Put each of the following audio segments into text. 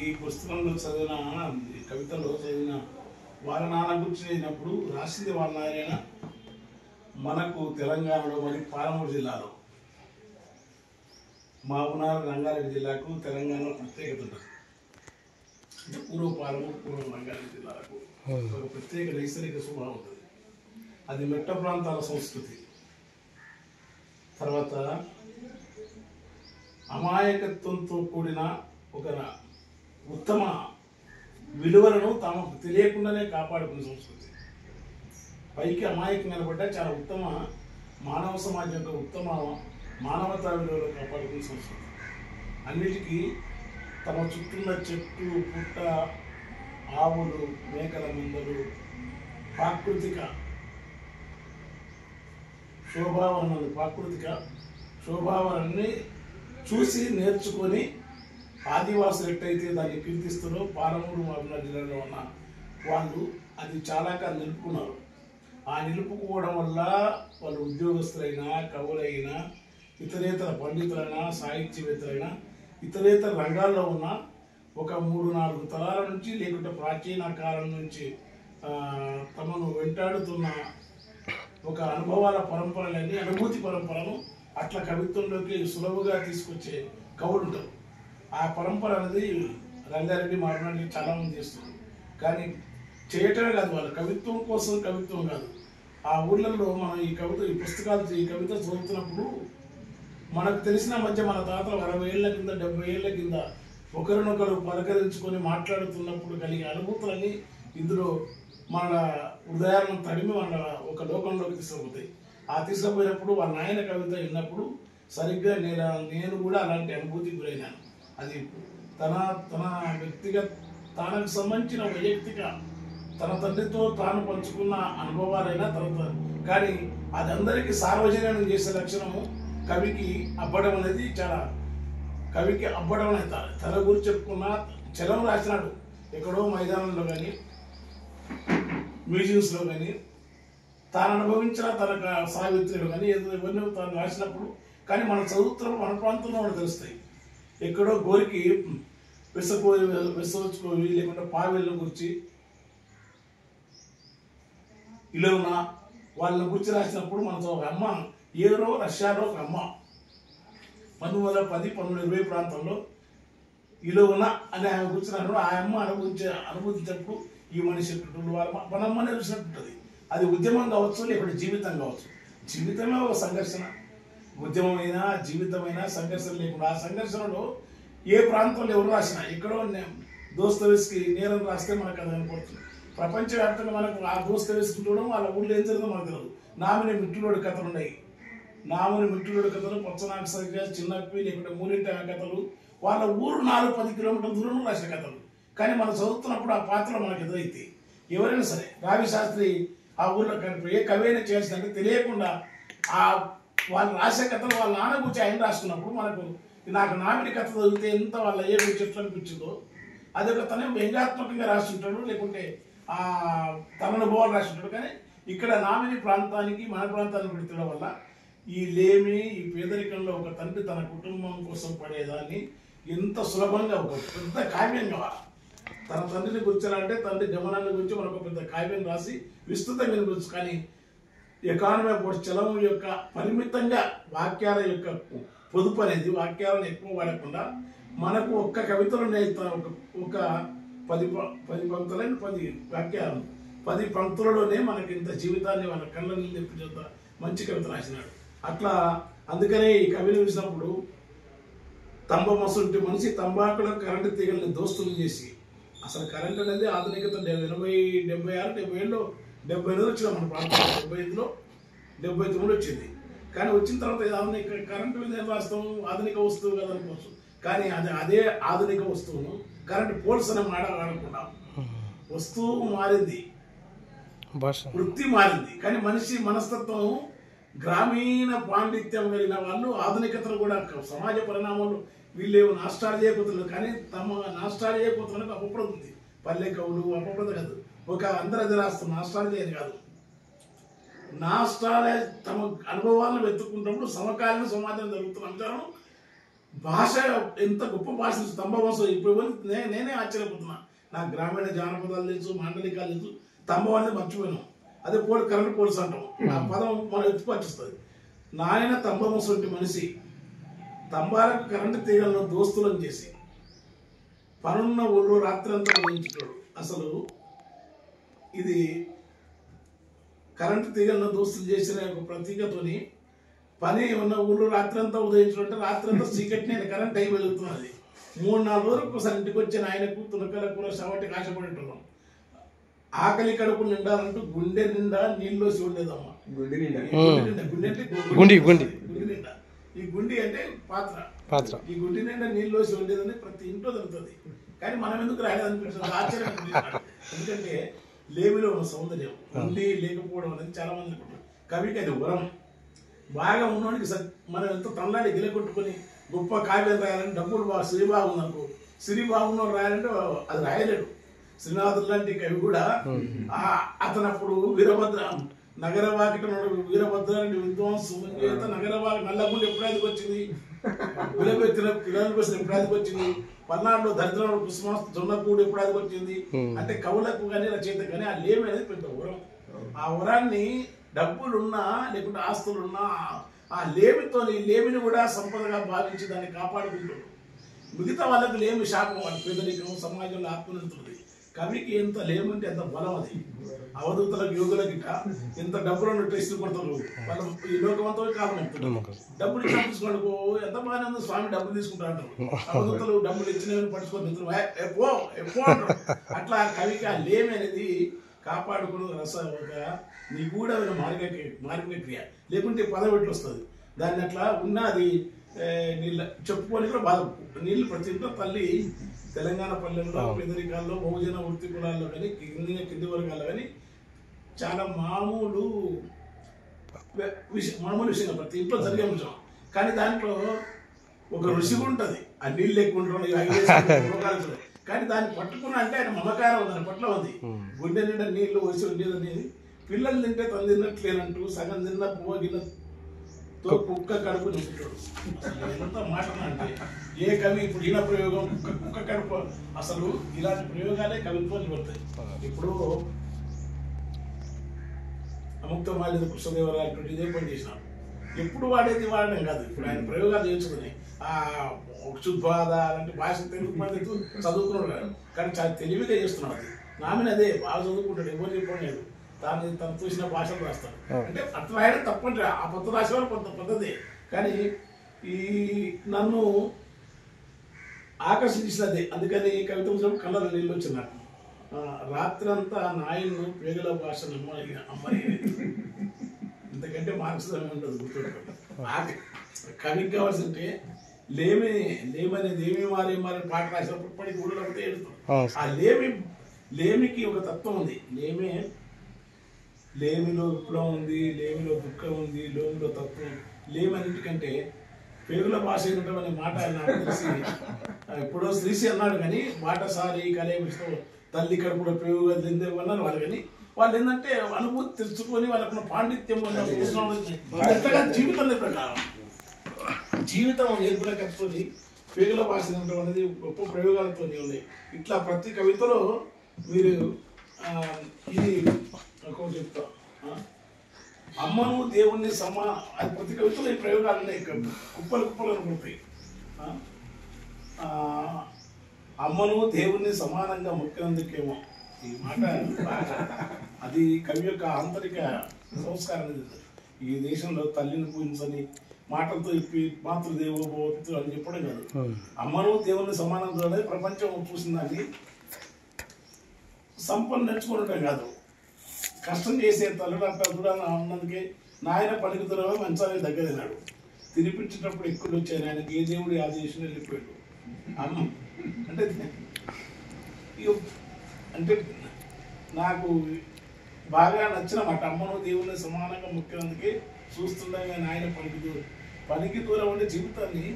ఈ పుస్తకంలో చదివిన ఈ కవితలో చదివిన వాళ్ళ నాన్న గురించి చదివినప్పుడు రాసింది వాళ్ళ నాయన మనకు తెలంగాణలో మరి పాలమూరు జిల్లాలో మహబూబ్నగర్ రంగారెడ్డి జిల్లాకు తెలంగాణలో ప్రత్యేకత ఉంటుంది. అంటే పూర్వ పాలమూరు పూర్వ రంగారెడ్డి జిల్లాలకు ఒక ప్రత్యేక నైసర్గిక స్వభావం ఉంటుంది. అది మెట్ట ప్రాంతాల సంస్కృతి. తర్వాత అమాయకత్వంతో కూడిన ఒక ఉత్తమ విలువలను తమకు తెలియకుండానే కాపాడుకునే సంస్కృతి. పైకి అమాయకం కనబడ్డా చాలా ఉత్తమ మానవ సమాజం యొక్క ఉత్తమ మానవతా విలువలు కాపాడుకునే సంస్కృతి. అన్నిటికీ తమ చుట్టూన్న చెట్టు పుట్ట ఆవులు మేకల మందలు ప్రాకృతిక శోభావనాన్ని చూసి నేర్చుకొని ఆదివాసులు ఎట్టయితే దాన్ని కీర్తిస్తారో పాలమూరు మహబూబ్నగర్ జిల్లాలో ఉన్న వాళ్ళు అది చాలా కాలం నిలుపుకున్నారు. ఆ నిలుపుకోవడం వల్ల వాళ్ళు ఉద్యోగస్తులైనా కవులైనా ఇతరేతర పండితులైనా సాహిత్యవేత్తలైనా ఇతరేతర రంగాల్లో ఉన్న ఒక 3-4 తరాల నుంచి లేకుంటే ప్రాచీన కాలం నుంచి తమను వెంటాడుతున్న ఒక అనుభవాల పరంపరలన్నీ అనుభూతి పరంపరను అట్లా కవిత్వంలోకి సులభంగా తీసుకొచ్చే కవులు ఉంటారు. ఆ పరంపర అనేది రంగారెడ్డి మహబూబ్నగర్ చాలామంది చేస్తున్నారు. కానీ చేయటమే కాదు, వాళ్ళ కవిత్వం కోసం కవిత్వం కాదు. ఆ ఊర్లలో మనం ఈ కవిత చదువుతున్నప్పుడు మనకు తెలిసిన మధ్య మన తాతలు 60 ఏళ్ల కింద 70 ఏళ్ల కింద ఒకరినొకరు పలకరించుకొని మాట్లాడుతున్నప్పుడు కలిగే అనుభూతులన్నీ ఇందులో మన హృదయాలను తడిమి మన ఒక లోకంలోకి తీసుకుపోతాయి. ఆ తీసుకుపోయినప్పుడు వాళ్ళ నాయన కవిత విన్నప్పుడు సరిగ్గా నేను కూడా అలాంటి అనుభూతికి గురైనాను. అది తన వ్యక్తిగత తనకు సంబంధించిన వైయక్తిక తన తండ్రితో తాను పంచుకున్న అనుభవాలైనా కానీ అది అందరికీ సార్వజనికం చేసే లక్షణము కవికి అబ్బడం అనేది కవికి అబ్బడం అనేది తన గురించి చెప్పుకున్న చలం రాసినాడు ఎక్కడో మైదానంలో కానీ మ్యూజియంస్లో కానీ తాను అనుభవించిన తన సావిత్రులు కానీ ఎవరిని తాను రాసినప్పుడు కానీ మనం చదువుతున్నప్పుడు మన ప్రాంతంలో మనకు తెలుస్తాయి. ఎక్కడో గోరికి విసవచ్చుకోవి లేకుంటే పావేళ్ళ గురించి ఇలవున వాళ్ళని గురించి రాసినప్పుడు మనతో ఒక అమ్మ రష్యాలో ఒక అమ్మ 1910-1920 ప్రాంతంలో ఇలవున అనే ఆమె కూర్చున్నాడు. ఆ అమ్మ అనుభూతించినప్పుడు ఈ మనిషి మన అమ్మనే చూసినట్టుంటుంది. అది ఉద్యమం కావచ్చు లేకుంటే జీవితం కావచ్చు. జీవితమే ఒక సంఘర్షణ. ఉద్యమమైనా జీవితమైనా సంఘర్షణ లేకుండా ఆ సంఘర్షణలో ఏ ప్రాంతంలో ఎవరు రాసినా ఎక్కడో దోస్తవేస్కి నేరం రాస్తే మనకు అది కనపడుతుంది. ప్రపంచవ్యాప్తంగా మనకు ఆ దోస్తవేస్కి చూడడం వాళ్ళ ఊళ్ళో ఏం జరిగిందో మనకు తెలియదు. నామిని మిట్టులోడి కథలు ఉన్నాయి. పొచ్చనాకు సరిగ్గా చిన్నప్పి లేకుంటే మూలింటి కథలు వాళ్ళ ఊరు 4-10 కిలోమీటర్ల దూరంలో రాసిన కథలు. కానీ మనం చదువుతున్నప్పుడు ఆ పాత్రలు మనకు ఎదురైతే ఎవరైనా సరే రావి శాస్త్రి ఆ ఊళ్ళో ఏ కవైనా చేయాల్సిందంటే తెలియకుండా ఆ వాళ్ళు రాసే కథలు వాళ్ళ నాన్న గురించి ఆయన రాసుకున్నప్పుడు నాకు నామిని కథ చదివితే ఎంత వాళ్ళ ఏడు చెట్లు అనిపించిందో అదొక తన వ్యంగ్యాత్మకంగా రాస్తుంటాడు లేకుంటే తన అనుభవాలు రాస్తుంటాడు. కానీ ఇక్కడ నామిని ప్రాంతానికి మన ప్రాంతానికి పెడుతుండడం వల్ల ఈ పేదరికంలో ఒక తండ్రి తన కుటుంబం కోసం పడేదాన్ని ఎంత సులభంగా ఒక పెద్ద కావ్యం కావాలి. తన తండ్రిని గుర్చాలంటే తండ్రి గమనాన్ని గురించి మనకు పెద్ద కావ్యం రాసి విస్తృతంగా గురించి. కానీ ఎకానమీ చలం యొక్క పరిమితంగా వాక్యాల యొక్క పొదుపు అనేది వాక్యాలను ఎక్కువ వాడకుండా మనకు ఒక్క కవితలు ఒక 10 పంక్తులైన 10 వాక్యాలు 10 పంక్తులలోనే మనకి ఇంత జీవితాన్ని వాళ్ళ కళ్ళని తెప్పించేంత మంచి కవిత రాసినాడు. అట్లా అందుకనే ఈ కవిని చూసినప్పుడు మసుంటి మనిషి తంబాకులో కరెంటు తీగల్ని దోస్తులు చేసి అసలు కరెంట్ అనేది ఆధునికత 76-77లో 78 వచ్చిన మన ప్రాంతంలో 75లో 79 వచ్చింది. కానీ వచ్చిన తర్వాత ఆధునిక కరెంటు మీద రాస్తాము ఆధునిక వస్తువు కదా అనుకోవచ్చు. కానీ అదే ఆధునిక వస్తువును కరెంటు పోల్స్ అనే మాట వాడకుండా వస్తువు మారింది, వృత్తి మారింది. కానీ మనిషి మనస్తత్వం గ్రామీణ పాండిత్యం కలిగిన వాళ్ళు ఆధునికతను కూడా సమాజ పరిణామంలో వీళ్ళేమో నాస్టాలజీయపోతున్నారు. కానీ తమ నాస్టాలజీయపోతులకు అపప్రదుంది. పల్లె కవులు అపప్రద కాదు, ఒక అందరది రాస్తున్న నాస్టాలజీ అని కాదు. నాస్టాలజీ తమ అనుభవాలను వెతుక్కుంటున్నప్పుడు సమకాలీన సమాజం జరుగుతున్న అంశాలను భాష ఎంత గొప్ప భాష స్తంభ వంశం. ఇప్పుడు నేనే ఆశ్చర్యపోతున్నా. నాకు గ్రామీణ జానపదాలు తెలుసు, మాండలికాలు తెలుసు, స్తంభం అనేది మర్చిపోయినాం. అదే కరెంట్ పోల్స్ అంటాం. ఆ పదం మనం ఎత్తుకొచ్చేస్తుంది. నాయన స్తంభ వంశం మనిషి స్తంభాలకు కరెంటు తీగలను దోస్తులను చేసి పనున్న ఊళ్ళో రాత్రి అంతా ఉదయించుతాడు. అసలు ఇది కరెంటు తీగలను దోస్తులు చేసిన ఒక ప్రతీకతోని పని ఉన్న ఊళ్ళో రాత్రి అంతా ఉదయించడం అంటే రాత్రి అంతా చీకటి నేను కరెంట్ అయి వెలుగుతున్నది. 3-4 రోజులకు ఒకసారి ఇంటికి వచ్చిన ఆయనకు తునకల కూర సవటికి ఆశపడేటోళ్ళం. ఆకలి కడుపు నిండాలంటూ గుండె నిండా నీళ్ళు వచ్చి ఉండేదమ్మా. గుండె నిండా గుండి నిండా ఈ గుండి అంటే పాత్ర. ఈ గుండి నిండా నీళ్ళు వచ్చి ఉండేదని ప్రతి ఇంట్లో దొరుకుతుంది. కానీ మనం ఎందుకు రాయలేదనిపించింది ఆశ్చర్యం అనిపిస్తుంది. ఎందుకంటే లేమిలో ఉన్న సౌందర్యం ఉండి లేకపోవడం అనేది చాలా మంది అనుకుంటారు. కవికి అది వరం. బాగా ఉన్నవాడికి మనం ఎంతో తనలాడి గిలగొట్టుకొని గొప్ప కావ్యం రాయాలంటే డబ్బులు సిరి బాగుందనుకో, సిరి బాగున్నవాడు రాయాలంటే అది రాయలేడు. శ్రీనాథుడు లాంటి కవి కూడా అతను అప్పుడు వీరభద్ర నగర వాకిట వీరభద్ర విద్వాంసు నగర నల్లగుండి ఎప్పుడైతే వచ్చింది, పిల్లపెత్తిన పిల్లలు కోసం ఎప్పుడైతే వచ్చింది, పల్నాడులో దరిద్రంలో కుసుమాస్తు జొన్నకూడు ఎప్పుడైతే వచ్చింది. అంటే కవులకు కానీ రచయిత కానీ ఆ లేమి అనేది పెద్ద వరం. ఆ వరాన్ని డబ్బులున్నా లేకుంటే ఆస్తులున్నా ఆ లేమిని కూడా సంపదగా భావించి దాన్ని కాపాడుకుంటాడు. మిగతా వాళ్ళకి లేమి శాపం, వాళ్ళ పేదరికం సమాజంలో ఆత్మనిస్తుంది. కవికి ఎంత లేమంటే ఎంత బలం. అది అవధూతలకు యోగులకి ఎంత డబ్బులను టెస్ట్ కొడతారు. వాళ్ళు ఈ లోకమంతా కాలం అవుతారు. డబ్బులు ఇచ్చిన తీసుకోండి ఎంత బాగానే ఉంది స్వామి డబ్బులు తీసుకుంటా అంటారు. అవధూతలు డబ్బులు ఇచ్చినవి పట్టుకొని అట్లా కవికి ఆ లేమి అనేది కాపాడుకుని ఒక నిగూఢమైన మార్గ క్రియ. లేకుంటే పదవెట్లు వస్తుంది. దాన్ని అట్లా ఉన్నది నీళ్ళ చెప్పుకొని కూడా బాధ. నీళ్ళు ప్రతి ఇంట్లో తల్లి తెలంగాణ పల్లెల్లో పేదరికాల్లో బహుజన వృత్తి కులాల్లో కానీ కింది వర్గాల్లో కానీ చాలా మామూలు విషయం ప్రతి ఇంట్లో జరిగే విషయం. కానీ దాంట్లో ఒక రుచి ఉంటుంది. ఆ నీళ్ళు ఎక్కువ ఉంటుంది. కానీ దాన్ని పట్టుకున్నా అంటే ఆయన మమకారం దాని పట్ల ఉంది. గుండె నిండా నీళ్లు వయసు ఉండేదనేది పిల్లలు తింటే తను తిన్నట్లేనంటూ సగం తిన్న పువ్వు గిన్నెతో కుక్క కడుపు నింపుతాడు. ఎంత మాట అంటే ఏ కవి ఇప్పుడు ఈయన ప్రయోగం కుక్క కడుపు, అసలు ఇలాంటి ప్రయోగాలే కవిత్వాలు పడతాయి. ఇప్పుడు అముక్తమాల్యద కృష్ణదేవరాయలు ఇదే పని చేసినాడు. ఎప్పుడు వాడడం కాదు. ఇప్పుడు ఆయన ప్రయోగాలు చేసుకున్నాయి. క్షుద్బాధ అలాంటి భాష తెలుగు పండితు చదువుకున్నాడు కానీ చాలా తెలివిగా చేస్తున్నాడు. అది నామిని అదే బాగా చదువుకుంటాడు. ఎవరు చెప్పలేదు. తను చూసిన భాషలు రాస్తాడు. అంటే అట్లా రాయడం తప్పంటే ఆ పద్ధతి రాసేవాళ్ళు కొంత పద్ధతి. కానీ ఈ నన్ను ఆకర్షించినది. అందుకని కవిత కళ్ళలో నీళ్ళు వచ్చినాడు. రాత్రంతా నాయన్ను పేగల భాషను అమ్మాయి ఎందుకంటే మార్క్సిజం ఉండదు. గుర్తుపెట్టుకోండి. కవికి కావాల్సింటే లేమనేది ఏమి మారే పాట రాసినప్పుడు పడి ఊళ్ళో ఏడుతాం. ఆ లేమికి ఒక తత్వం ఉంది. లేమిలో విప్లవం ఉంది, లేమిలో దుఃఖం ఉంది, లేమిలో తత్వం. లేమన్నిటికంటే పేగుల భాష అయినటువంటి మాట నాకు తెలిసి ఎప్పుడో శ్రీసి అన్నాడు. కానీ బాటసారి కలేమితో తల్లి కడుపులో పేగుగా తిందేమన్నారు వాళ్ళు. కానీ వాళ్ళు ఏంటంటే అనుభూతి తెలుసుకొని వాళ్ళకున్న పాండిత్యం జీవితం ప్రకారం జీవితం ఏర్పడే కట్టుకొని పేగుల భాష అనేది గొప్ప ప్రయోగాలతో ఉన్నాయి. ఇట్లా ప్రతి కవితలో మీరు ఇది ఒకటి చెప్తా. అమ్మను దేవుణ్ణి అది ప్రతి కవితలో ఈ ప్రయోగాలు ఉన్నాయి. కుప్పలు అనుకుంటాయి. అమ్మను దేవుణ్ణి సమానంగా మొక్కినందుకేమో ఈ మాట అది కవి యొక్క ఆంతరిక సంస్కారం. ఈ దేశంలో తల్లిని పూజించని మాటలతో ఇప్పి మాతృదేవో భవతు అని చెప్పడం కాదు. అమ్మను దేవుని సమానంతో అనేది ప్రపంచం చూసిందని సంపన్న నేర్చుకోవడం కాదు. కష్టం చేసే తల్లుడు అంటారు కూడా ఉన్నందుకే నాయన పలుకుతున్నా మంచాలని దగ్గదినాడు. తినిపించేటప్పుడు ఎక్కువ వచ్చాను. ఆయనకి ఏ దేవుడు ఆదేశం వెళ్ళిపోయాడు. అమ్మ అంటే నాకు బాగా నచ్చిన మాట. అమ్మను దేవుని సమానంగా మొక్కినందుకే చూస్తుండగా నాయన పనికి దూరం ఉండే జీవితాన్ని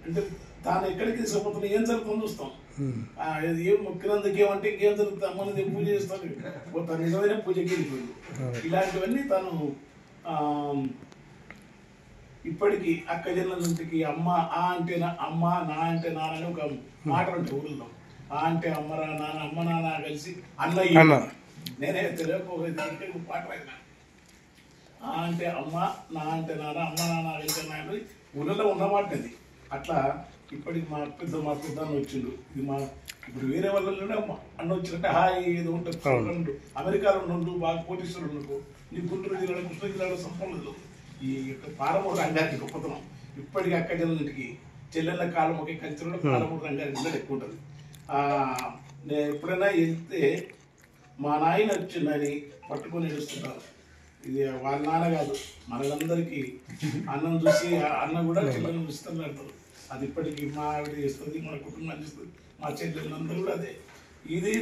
అంటే తాను ఎక్కడికి తీసుకుపోతున్నా ఏం జరుగుతుందో చూస్తాం. ఏం మొక్కినందుకు ఏమంటే ఇంకేం జరుగుతుంది, అమ్మని పూజ చేస్తాను తను నిజమైన పూజకి వెళ్ళిపోయింది. ఇలాంటివన్నీ తను ఇప్పటికీ అక్క జన్మకి అమ్మ ఆ అంటే అమ్మ నా అంటే నాన్న అని ఒక మాట ఉంటుంది ఊళ్ళో. ఆ అంటే అమ్మరా నాన్న, అమ్మ నాన్న కలిసి అన్నయ్య. నేనే తెలియకపోతే పాట రాయినా. ఆ అంటే అమ్మ, నా అంటే నాన్న, అమ్మ నాన్న కలిసి నాన్న ఊళ్ళలో ఉన్నమాట అది. అట్లా ఇప్పటికి మా పెద్ద వచ్చిండు. ఇది మా ఇప్పుడు వేరే వాళ్ళలోనే అన్న వచ్చినట్టే హాయ్ ఏదో ఉంటుంది. అమెరికాలో ఉండు బాగా కోటీశ్వరుడు ఉండకు, నీ గుంటూరు జిల్లాలో కృష్ణ జిల్లాలో సంపన్నులు. ఈ యొక్క పాలమూరు రంగానికి గొప్పతనం ఇప్పటికీ అక్క జన్మకి చెల్లెళ్ళ కాలం ఒకే కల్చర్లో పాలమూరు రంగానికి ఇళ్ళలో ఎక్కువ ఉంటుంది. నేను ఎప్పుడైనా వెళ్తే మా నాయన వచ్చిందని పట్టుకొని ఏడుస్తుంటారు. ఇది వాళ్ళ నాన్న కాదు, మనలందరికీ అన్నం చూసి అన్న కూడా చెల్లెలను చూసి పెడతారు. అది ఇప్పటికీ మా ఆవిడ చేస్తుంది, మన కుటుంబం చేస్తుంది, మా చెల్లెళ్ళందరూ కూడా అదే.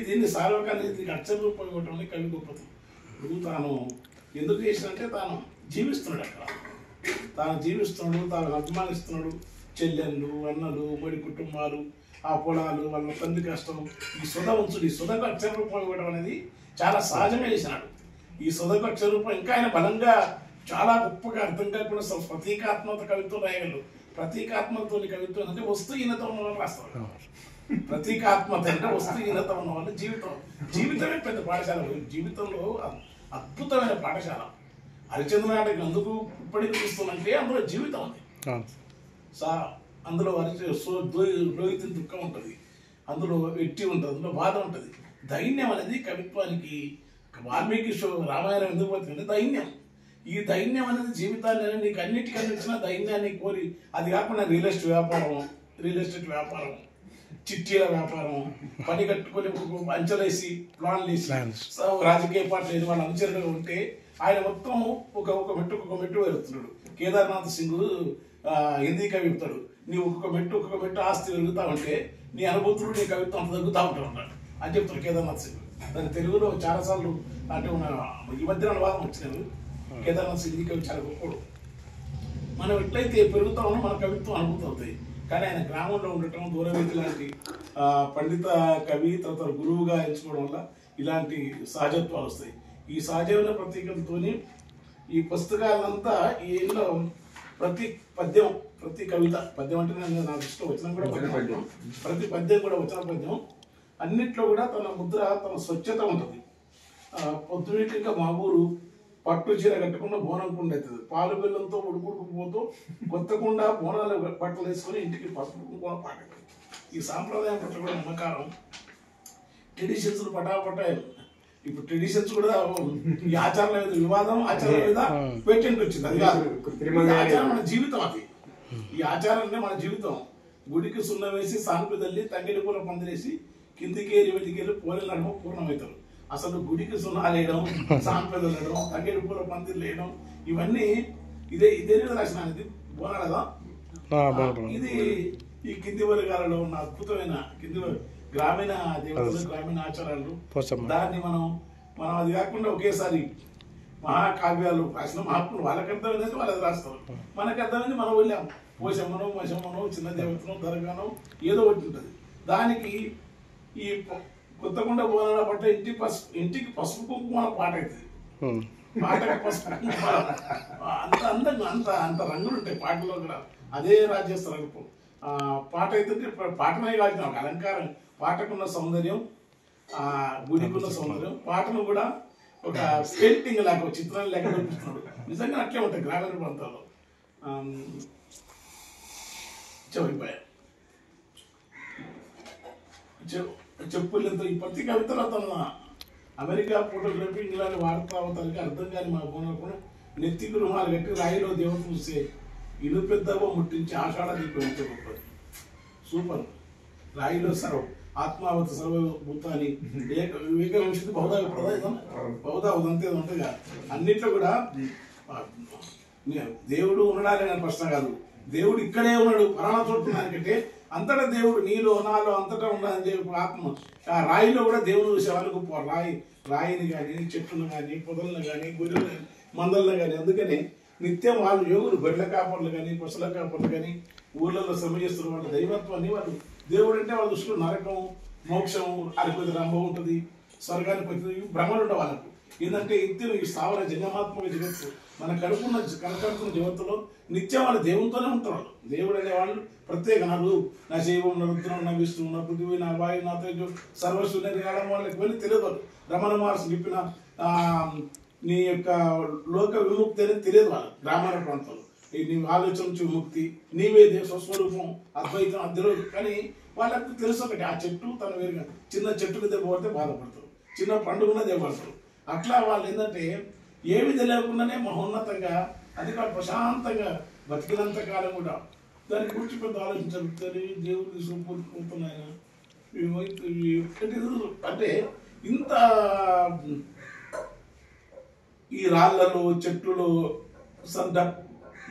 దీన్ని సార్వకాన్ని దీనికి అక్షర రూపం ఇవ్వటం కవి గొప్పతనం. ఇప్పుడు తాను ఎందుకు చేసినంటే తాను జీవిస్తున్నాడు అక్కడ, తాను జీవిస్తున్నాడు, తాను అభిమానిస్తున్నాడు. చెల్లెళ్ళు, అన్నలు, ఉమ్మడి కుటుంబాలు, ఆ పొలాలు, వాళ్ళ తండ్రి కష్టం, ఈ సొద ఉంచుడు, ఈ సొదకు అక్షర రూపం ఇవ్వడం అనేది చాలా సహజంగా చేసినాడు. ఈ సొదకు అక్షర రూపం ఇంకా ఆయన బలంగా చాలా గొప్పగా అర్థం కాకుండా ప్రతీకాత్మక కవిత్వం రాయగలరు. ప్రతీకాత్మకతో కవిత్వం అంటే వస్తుహీనత ఉన్న వాళ్ళు రాస్తారు. ప్రతీకాత్మత అంటే వస్తుహీనత ఉన్న వాళ్ళు జీవితమే పెద్ద పాఠశాల. జీవితంలో అద్భుతమైన పాఠశాల. హరిశ్చంద్ర నాటకం అందుకు ఇప్పటికీ చూస్తుందంటే అందులో జీవితం ఉంది. అందులో రోహిత దుఃఖం ఉంటుంది, అందులో వెట్టి ఉంటుంది, అందులో బాధ ఉంటుంది. దైన్యం అనేది కవిత్వానికి వాల్మీకి రామాయణం ఎందుకు పోతుంది? దైన్యం. ఈ దైన్యం అనేది జీవితాన్ని నీకు అన్నిటికన్నా దైన్యాన్ని కోరి, అది కాకుండా రియల్ ఎస్టేట్ వ్యాపారం, చిట్టీల వ్యాపారం, పని కట్టుకొని అంచెలేసి ప్లాన్లు వేసి రాజకీయ పార్టీలు వాళ్ళ అనుచరులుగా ఉంటే ఆయన మొత్తం ఒక మెట్టు వెళ్తున్నాడు. కేదార్నాథ్ సింగ్ హిందీ కవి చెప్తాడు, నీ ఒక్కొక్క మెట్టు ఆస్తి వెలుగుతా ఉంటే నీ అనుభూతులు నీ కవిత్వం అంత తగ్గుతూ ఉంటాడు అన్నాడు అని చెప్తాడు కేదార్నాథ్ సింగ్. దాని తెలుగులో చాలాసార్లు అంటే ఈ మధ్యన వాదం వచ్చినారు. కేదార్నాథ్ సింగ్ కవి చాలా గొప్పడు. మనం ఎట్లయితే పెరుగుతా ఉన్నా మన కవిత్వం అనుభూతి అవుతాయి. కానీ ఆయన గ్రామంలో ఉండటం, దూరవేది లాంటి పండిత కవి తర్వాత గురువుగా ఎంచుకోవడం వల్ల ఇలాంటి సహజత్వాలు వస్తాయి. ఈ సహజమైన ప్రతీకలతో ఈ పుస్తకాలంతా ఈ ఏళ్ళలో ప్రతి పద్యం, ప్రతి కవిత, పద్యం అంటే నా దృష్టిలో వచ్చిన కూడా పద్యం, ప్రతి పద్యం కూడా వచ్చిన పద్యం అన్నిట్లో కూడా తన ముద్ర, తన స్వచ్ఛత ఉంటుంది. పొద్దునీటి ఇంకా మా ఊరు పట్టు చీర కట్టుకున్న బోనం కుండ అవుతుంది. పాలు బెల్లంతో ఉడుకుడుకుపోతూ కొత్తకుండా బోనాలు బట్టలు వేసుకొని ఇంటికి పసుపు కుంకుమ పాట. ఈ సాంప్రదాయం పట్ల కూడా నమ్మకారం. ట్రెడిషన్స్ పటాపటాయాలు. ఇప్పుడు ట్రెడిషన్స్ కూడా ఈ ఆచారాల మీద వివాదం, ఆచారాల మీద పేటెంట్ వచ్చింది. అది కాదు, ఆచారం మన జీవితం. అది ఈ ఆచారం అంటే మన జీవితం. గుడికి సున్నం వేసి సాన్పు తల్లి తంగిడి పూల పందిరేసి కిందికేరి వెతికేరి పోలి నడమ పూర్ణమవుతారు. అసలు గుడికి సున్నాలు వేయడం, సాన్పేదలు వేయడం, తంగిడి పూల పందిర్లు వేయడం, ఇవన్నీ ఇదే రాసిన ఇది బోనాలదా. ఇది ఈ కింది వర్గాలలో ఉన్న అద్భుతమైన గ్రామీణ దేవతలు, గ్రామీణ ఆచారాలు. దాన్ని మనం అది కాకుండా ఒకేసారి మహాకావ్యాలు రాసిన మహాత్ములు వాళ్ళకి అర్థమైంది వాళ్ళది రాస్తారు. మనకు అర్థమైంది మనం వెళ్ళాం. పోషమ్మనో మశమ్మనో చిన్న దేవతనో దర్గానో ఏదో ఒకటి ఉంటుంది. దానికి ఈ కొత్తకుండా బోనాల పట్ల ఇంటికి పసుపు కుంకుమ పాట అవుతుంది. పాటకి పసుపు కుంకుమ అంత అందంగా అంత రంగులు ఉంటాయి పాటలో కూడా. అదే రాజేస్తారు అనుకో. పాట అయితే పాటనే కాదు ఒక అలంకారం. పాటకున్న సౌందర్యం, గుడికున్న సౌందర్యం, పాటను కూడా ఒక పెయింటింగ్ లాగా, ఒక చిత్రం లేక చూపిస్తున్నాడు. నిజంగా అట్లే ఉంటాయి గ్రామీణ ప్రాంతాల్లో. చెవిపోయా చెప్పులతో ఈ ప్రతి కవితలో తన అమెరికా ఫోటోగ్రఫీ ఇంగ్లాండ్ వార్తావతానికి అర్థం కాని మా బోనప్పుడు నెత్తికి రుమాలు కట్టి రాయిలో దేవత చూసే ఇల్లు పెద్దవో ముట్టించి ఆషాఢ దీపం ఎంతో గొప్పది. సూపర్. రాయిలో ఆత్మావత సర్వభూతాన్ని వివేకవంశిది బహుదా ఉదంతే ఉంటుందిగా. అన్నిట్లో కూడా దేవుడు ఉన్నాడనే ప్రశ్న కాదు, దేవుడు ఇక్కడే ఉన్నాడు పరాణ చూడుతున్నానికంటే అంతటా దేవుడు నీలో నాలో అంతటా ఉన్నాడని చెప్పి ఆత్మ. ఆ రాయిలో కూడా దేవుడు చూసేవాళ్ళు గొప్ప. రాయిని కానీ, చెట్లను కానీ, పొదలను కానీ, గొర్రెలు మందలను కానీ. అందుకని నిత్యం వాళ్ళు యోగులు గొర్రెల కాపర్లు కానీ, పశువుల కాపర్లు కానీ ఊళ్ళలో శ్రమ చేస్తున్న వాళ్ళ దైవత్వాన్ని వాళ్ళు, దేవుడు అంటే వాళ్ళ దృష్టిలో నరకం, మోక్షం, అరికొద్ది రంభం ఉంటుంది, స్వర్గానికి పోతుంది, భ్రమలు ఉంటాయి వాళ్ళకు. ఏంటంటే ఇంతే ఈ స్థావర జంగమాత్మక జగత్తు మన కనకడుకున్న జగత్తులో నిత్యం వాళ్ళు దేవునితోనే ఉంటారు. దేవుడు అనేవాళ్ళు ప్రత్యేక నాడు నా శైవం నా రుద్రం నా విష్ణువు నా పృథివీ నా వాయు నా తేజు సర్వస్వ కాలం వాళ్ళకి వెళ్ళి తెలియదు. రమణ మహర్షి చెప్పిన నీ యొక్క లోక విముక్తి అనేది తెలియదు వాళ్ళ గ్రామాల ప్రాంతంలో. నీ ఆలోచన నుంచి విముక్తి నీవే స్వస్వరూపం అద్వైతం అది తెలియదు. కానీ వాళ్ళకు తెలుసు ఒకటి, ఆ చెట్టు తన వేరుగా చిన్న చెట్టుకు దెబ్బ పడితే బాధపడతారు, చిన్న పండుగన దెబ్బ పడతారు. అట్లా వాళ్ళు ఏంటంటే ఏమి తెలియకుండానే మహోన్నతంగా అది కాదు ప్రశాంతంగా బతికినంత కాలం కూడా దాని గురించి పెద్ద ఆలోచించారు. దేవుడికి సూపుతున్నాయన అంటే ఇంత ఈ రాళ్ళలో చెట్లు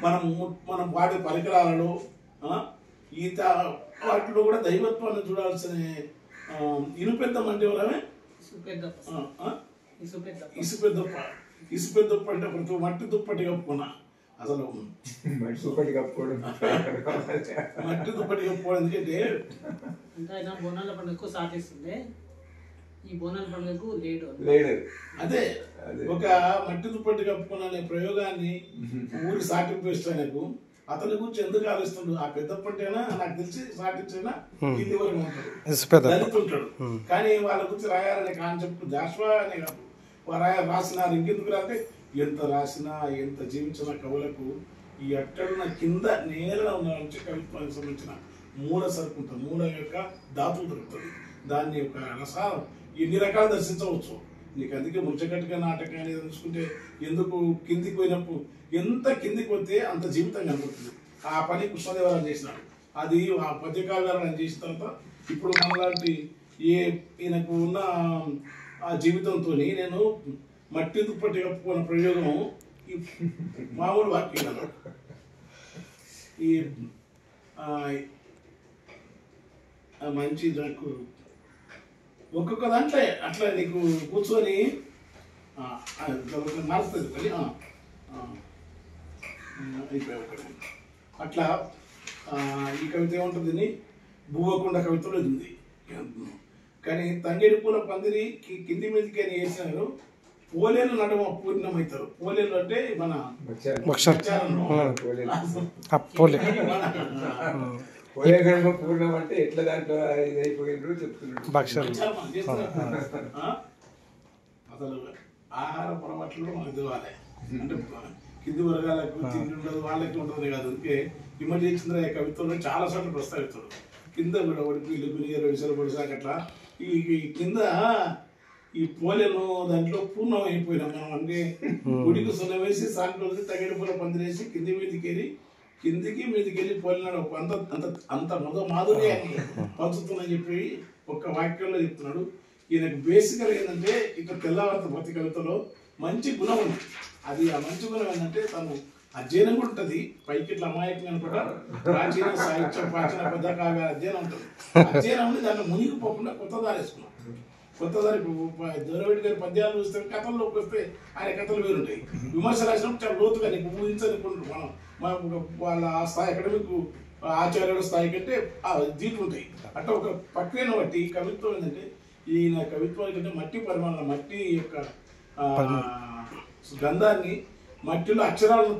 మనం వాడే పరికరాలలో ఈత వాటిలో కూడా దైవత్వాన్ని చూడాల్సిన ఇనుపెద్దం అంటే ఎవరమే ఇసుపెద్దప్ప అంటే ప్రతి మట్టి దుప్పటి కప్పుకున్నా అసలు మట్టి దుప్పటి కప్పుకోవడం ఎందుకంటే బోనాల పండుగకు సాధిస్తుంది. ఈ బోనాల పండుగకు లేడు అదే ఒక మట్టి దుప్పటి కప్పుకున్న అనే ప్రయోగాన్ని ఊరి సాటింపు ఆయనకు అతని గురించి ఎందుకు ఆలోచిస్తుండు? ఆ పెద్ద పట్టేనా నాకు తెలిసి సాటించైనా కింది వరకు ఉంటాడు, దళిత ఉంటాడు. కానీ వాళ్ళ గురించి రాయాలనే కాన్సెప్ట్ జాషువా అనే కాదు రాసినారు. ఇంకెందుకు రాస్తే ఎంత రాసినా ఎంత జీవించిన కవులకు ఈ అట్టడున్న కింద నేలలో ఉన్న నుంచి కవిత్వానికి సంబంధించిన మూల సరుకు ఉంటుంది, మూల యొక్క ధాతువు దొరుకుతుంది. దాన్ని ఒక రసాలు ఎన్ని రకాలు దర్శించవచ్చు. నీకు అందుకే ముచ్చగట్టుగా నాటకాన్ని తెలుసుకుంటే ఎందుకు కిందికి పోయినప్పుడు ఎంత కిందికి పోతే అంత జీవితం కనబడుతుంది. ఆ పని కృష్ణదేవరాయలు చేసినాడు. అది ఆ పద్యకావ్యాలను ఆయన చేసిన తర్వాత ఇప్పుడు మనలాంటి ఈయనకు ఉన్న ఆ జీవితంతో నేను మట్టి దుప్పటి కప్పుకున్న ప్రయోగం ఈ మామూలు వాక్యం ఈ మంచి నాకు ఒక్కొక్క దాంట్లో అట్లా నీకు కూర్చొని మారుతుంది కానీ అయిపోయి ఒకటి అట్లా ఈ కవిత ఏముంటుంది భూవకుండ కవితలో ఉంది. కానీ తంగేడి పూల పందిరి కింది మీదకి అని వేసినారు. పోలేలు నడుమ పూర్ణమవుతారు. పోలేలు అంటే మన పూర్ణం అంటే ఎట్లా దాంట్లో ఇదైపోయినారు చెప్తున్నాడు. అసలు ఆహార పొరపాట్లు మనకు తెలియాలి. అంటే కింది వర్గాలకు తిండి ఉండదు, వాళ్ళకి ఉంటుంది కాదు. అందుకే ఇమ్మడి చంద్ర కవిత్వంలో చాలా చోట్ల ప్రస్తావిస్తాడు. కింద కూడా ఒడిపిల్లు గునిగారు విసలు పొడిసాక అట్లా ఈ కింద ఈ పోలేను దాంట్లో పూర్ణం అయిపోయినాం మనం. అంటే గుడికి సున్న వేసి సాయంత్రం తగిడి పూల పందిరేసి కింది మీదకి వెళ్ళి పోలినాడు. అంత మాధుర్యాన్ని పంచుతుందని చెప్పి ఒక్క వాక్యంలో చెప్తున్నాడు. ఈయనకు బేసికల్ ఏంటంటే ఇక తెల్లవార్త భక్తి కవితలో మంచి గుణం ఉంది. అది ఆ మంచి గుణం ఏంటంటే తను అధ్యయనం కూడా ఉంటుంది. పైకి ఇట్లా అమాయకంగా కూడా ప్రాచీన సాహిత్యం ప్రాచీన పెద్ద కావ్య అధ్యయనం ఉంటుంది. అధ్యయనం ఉంది, దాంట్లో మునిగిపోకుండా కొత్త దారి వేసుకున్నాం. కొత్త దారి దొరవేటి గారి పద్యాలు చూస్తే కథల్లోకి వస్తే ఆయన కథలు వేరుంటాయి. విమర్శ రాసినప్పుడు చాలా లోతుగా నీకు ఊహించనుకుంటున్నాం. మనం వాళ్ళ స్థాయి అకాడమిక్ ఆచార్యుల స్థాయి కంటే దీంట్లో ఉంటాయి. అట్లా ఒక ప్రక్రియను బట్టి కవిత్వం ఏంటంటే ఈయన కవిత్వం ఏంటంటే మట్టి పరిమాణం, మట్టి యొక్క గంధాన్ని మట్టిలో అక్షరాలను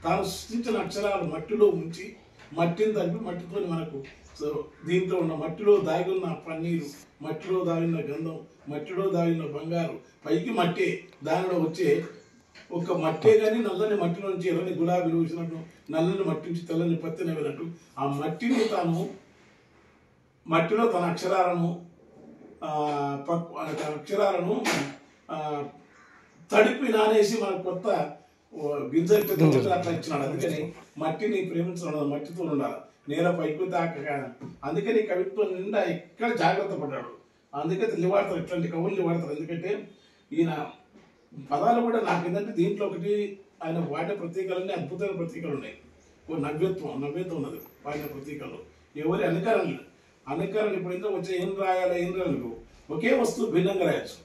తాను సృష్టించిన అక్షరాలు మట్టిలో ఉంచి మట్టిని తగ్గి మట్టితో మనకు దీంట్లో ఉన్న మట్టిలో దాగి ఉన్న పన్నీరు, మట్టిలో దాగిన గంధం, మట్టిలో దాగిన బంగారు, పైకి మట్టే దానిలో వచ్చే ఒక మట్టే కానీ నల్లని మట్టిలో నుంచి ఎర్రని గులాబీలు వేసినట్టు, నల్లని మట్టి నుంచి తెల్లని పత్తి నవ్వినట్టు ఆ మట్టిని మట్టిలో తన అక్షరాలను తడిపి నానేసి మనకు కొత్త గింజ అట్లా ఇచ్చినాడు. అందుకని మట్టిని ప్రేమించడం, మట్టితో ఉండాలి, నేల పైకి దాకా. అందుకని కవిత్వం నిండా ఎక్కడ జాగ్రత్త పడ్డాడు. అందుకే నివాడతారు, ఇట్లాంటి కవులు వాడతారు. ఎందుకంటే ఈయన పదాలు కూడా నాకు ఏంటంటే దీంట్లో ఒకటి ఆయన వాడే ప్రతీకలన్నీ అద్భుతమైన ప్రతీకలు ఉన్నాయి. ఓ నవ్యత్వం ఉన్నది వాడిన ప్రతీకలు. ఎవరి అనుకరణ ఇప్పుడు ఎంతో వచ్చే ఏం రాయాలి ఒకే వస్తువు భిన్నంగా రాయచ్చు.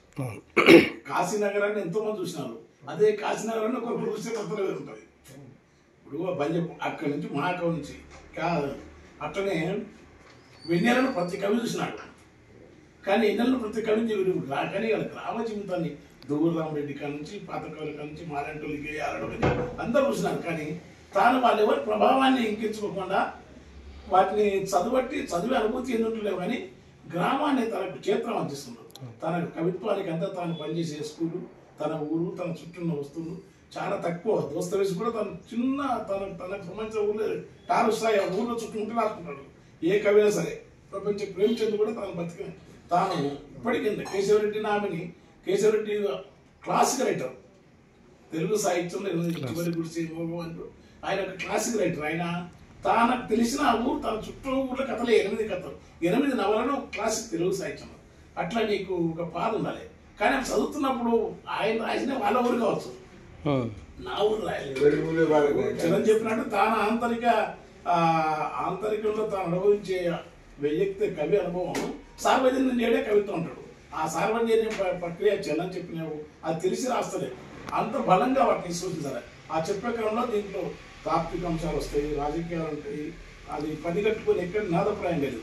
కాశీనగరాన్ని ఎంతో మంది చూసినారు. అదే కాశీనగరాన్ని ఒక చూస్తే కొత్తలో ఉంటుంది. ఇప్పుడు బంజ అక్కడి నుంచి మహాకవి నుంచి అట్లనే వెన్నెలను ప్రతి కవి చూసినాడు. కానీ ఎన్నెలను ప్రతి కవి కానీ వాళ్ళకి రామ జీవితాన్ని దువ్వూరామరెడ్డి కాడ నుంచి పాతకాల కాడ నుంచి మాలాంటోళ్ళకి ఆడడం అందరూ చూసినారు. కానీ తాను వాళ్ళు ఎవరి ప్రభావాన్ని ఇంకించుకోకుండా వాటిని చదివే అనుభూతి ఎన్ని ఉంటలేవు, కానీ గ్రామాన్ని తనకు క్షేత్రం అందిస్తున్నారు. తన కవిత్వానికి అంతా తాను పనిచేసే స్కూలు, తన ఊరు, తన చుట్టూ ఉన్న వస్తువులు చాలా తక్కువ. దోస్తవేసి కూడా తను చిన్న తనకు సంబంధించిన ఊళ్ళో టారు స్థాయి ఆ ఊళ్ళో చుట్టుకుంటూ రాసుకుంటాడు. ఏ కవినా సరే ప్రపంచ ప్రేమచంద్ర కూడా తాను బతికి తాను ఇప్పటికీ కేశవరెడ్డి నామిని కేశవరెడ్డి క్లాసిక్ రైటర్, తెలుగు సాహిత్యంలో చివరి గుడిసే అంటూ ఆయన ఒక క్లాసిక్ రైటర్. ఆయన తనకు తెలిసిన ఊరు తన చుట్టూ ఊళ్ళో కథలు 8 కథలు 8 నవలను క్లాసిక్ తెలుగు సాహిత్యంలో. అట్లా నీకు ఒక పాద ఉండాలి. కానీ ఆయన చదువుతున్నప్పుడు ఆయన రాసిన వాళ్ళ ఊరు కావచ్చు, నా ఊరు రాయలేదు. చరణ్ చెప్పినట్టు తాను ఆంతరికంలో తాను అనుభవించే వ్యక్తి కవి అనుభవం సార్వజన్యం చేయడే కవిత్వం ఉంటాడు. ఆ సార్వజన్యం ప్రక్రియ చరణ్ చెప్పినావు అది తెలిసి రాస్తలేదు, అంత బలంగా వాటిని సూచించాలి. ఆ చెప్పే క్రమంలో దీంట్లో తాత్విక అంశాలు వస్తాయి, రాజకీయాలు ఉంటాయి. అది పని కట్టుకొని ఎక్కడ నాదప్రాయం లేదు.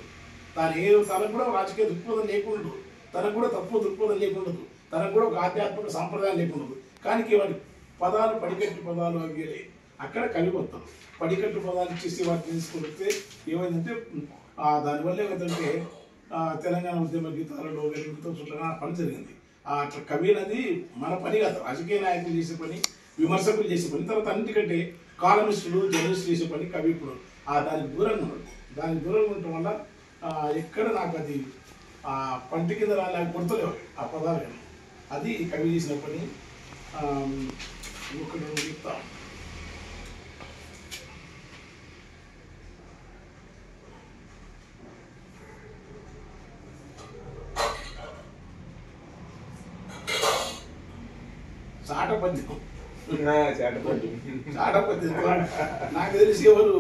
తనకు కూడా రాజకీయ దృక్పథం లేకుండదు, తనకు కూడా తక్కువ దృక్పథం లేకుండదు, తనకు కూడా ఒక ఆధ్యాత్మిక సాంప్రదాయం లేకుండదు. కానీ వాటి పదాలు పడికట్టు పదాలు అవి అక్కడ కలిపొస్తాం. పడికట్టు పదాలు ఇచ్చేసి వాటిని తీసుకొస్తే ఏమైందంటే దానివల్ల ఏమైందంటే తెలంగాణ ఉద్యమ గీతాలలో వెలుగుతో చుట్టూ పని జరిగింది. అట్లా కవి అనేది మన పని కాదు, రాజకీయ నాయకులు చేసే పని, విమర్శకులు చేసే పని, తర్వాత అన్నిటికంటే కాలమిస్టులు జర్నలిస్టులు చేసే పని కవి. ఇప్పుడు దానికి దూరంగా ఉన్నాడు. దానికి దూరంగా ఉండటం వల్ల ఎక్కడ నాకు అది పంటి కింద రాలేక గుర్తులేవు ఆ పదాలు. అది కవి చేసిన పని. ఒకటి చెప్తా, చాటపద్యం. నాకు తెలిసి ఎవరు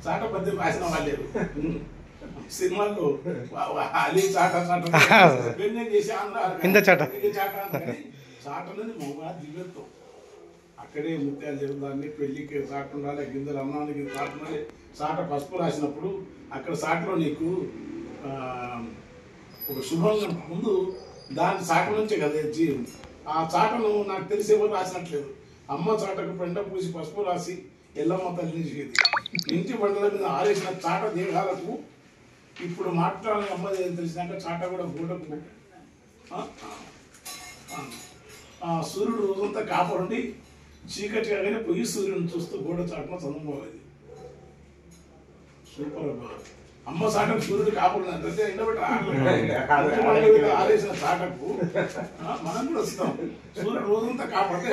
చాటపద్యం రాసిన వాళ్ళేరు. సినిమాల్లో అలీ చాట చేసి ఆంధ్ర చాట అనేది మగ దివ్యత్వం. అక్కడే ముత్యాలు జరుగుతాన్ని పెళ్లికి చాట ఉండాలి, గింజలు అన్నానికి చాట ఉండాలి. చాట పసుపు రాసినప్పుడు అక్కడ చాటలో నీకు ఒక శుభంగా ముందు దాని చాట నుంచే కదా జీవం. ఆ చాటను నాకు తెలిసి ఎవరు రాసినట్లేదు. అమ్మ చాటకు పెండ పూసి పసుపు రాసి ఎల్లమ్మ తల్లిని చేది. ఇంటి బండల మీద ఆరేసిన చాట దేహాలకు ఇప్పుడు మాట్లాడాలని అమ్మ తెలిసినాక చాట కూడా గూడకు సూర్యుడు రోజంతా కాపాడుండి చీకటి కాగానే పొయ్యి సూర్యుని చూస్తూ గోడ చాటున చదువుకోవాలి. సూపర్ అబ్బా. అమ్మ చాటకు సూర్యుడు కాపాడుందంటే ఎండబెట్టి ఆరేసిన చాటకు మనం కూడా వస్తాం. సూర్యుడు రోజంతా కాపాడితే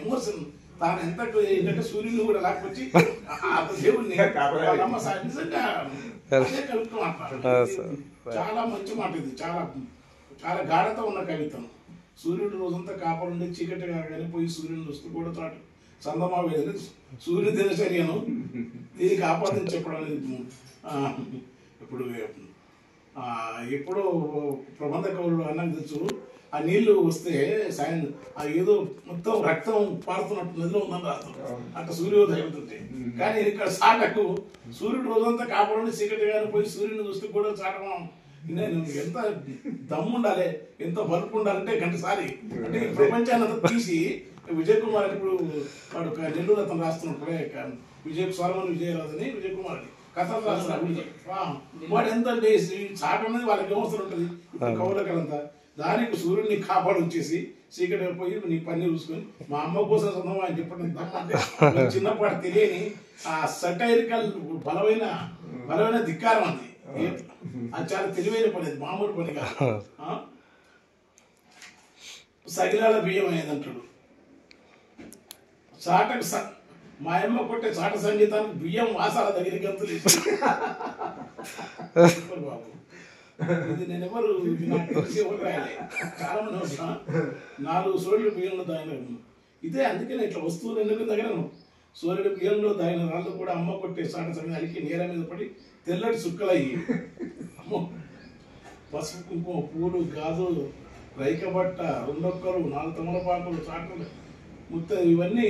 ఎమోషన్ తాను ఎంత ఏంటంటే సూర్యుని కూడా లాక్కొచ్చి దేవుడిని అమ్మ నిజంగా కవిత్వం అంటారు. చాలా మంచి మాట ఇది. చాలా గాఢత ఉన్న కవిత్వం. సూర్యుడు రోజంతా కాపాడుండి చీకటి కాగానే పోయి సూర్యుని చూస్తూ కూడా చాటు చందమా వేదని సూర్య దినచర్యను దీనికి ఆపాదించి చెప్పడం అనేది ఇప్పుడు ఎప్పుడో ప్రబంధ కవులు అన్నం తెలుసు. ఆ నీళ్లు వస్తే ఏదో మొత్తం రక్తం పారుతున్నట్టు నదిలో ఉందని రాస్తాం. అట్లా సూర్యోదయం అవుతుంటే. కానీ ఇక్కడ చాటకు సూర్యుడు రోజంతా కాపాడండి చీకటి కానీ పోయి సూర్యుని చూస్తూ కూడా చాటం. నేను ఎంత దమ్ము ఉండాలి, ఎంత బలుపు ఉండాలంటే గంటసారి అంటే ప్రపంచాన్ని అంతా తీసి విజయ్ కుమార్ ఇప్పుడు వాడు నెల్లూరు అతను రాస్తున్నప్పుడే స్వరమని విజయరాజని విజయ్ కుమార్ కథలు రాస్తున్నాడు. వాడు ఎంత అంటే చాట అనేది వాళ్ళకి ఏమవసరం ఉంటుంది ఇప్పుడు కవులకంతా. దానికి సూర్యుడిని కాపాడు వచ్చేసి చీకటి పోయి నీ పని చూసుకొని మా అమ్మ కోసం సొంతం అని చెప్పడం అంటే చిన్నపాటి తెలియని ఆ సటైరికల్ బలమైన ధిక్కారం అది. అది చాలా తెలివైన పని, అది మామూలు పని కాదు. సగిలాల బియ్యం అనేదంటాడు. చాటకు మా అమ్మ కొట్టే చాట సంగీతానికి బియ్యం వాసాల దగ్గర గంతులు బాబు. ఇది నేను ఎవరు నాకు తెలిసి ఎవరు రాయాలి. చాలా మంది 4 సోళ్ళు బియ్యంలో దాగిన ఇదే. అందుకే ఇట్లా వస్తువులు ఎందుకు తగినను. సూర్యుడు బియ్యంలో దాగిన రాళ్ళు కూడా అమ్మ కొట్టే చాట సంగీతానికి నేల మీద పడి తెల్లటి సుక్కలయ్యి పసుపు కుంకుమ పూలు గాజులు రైకబట్ట 2 ఒక్కలు 4 తమలపాకులు చాటలు ముత్త ఇవన్నీ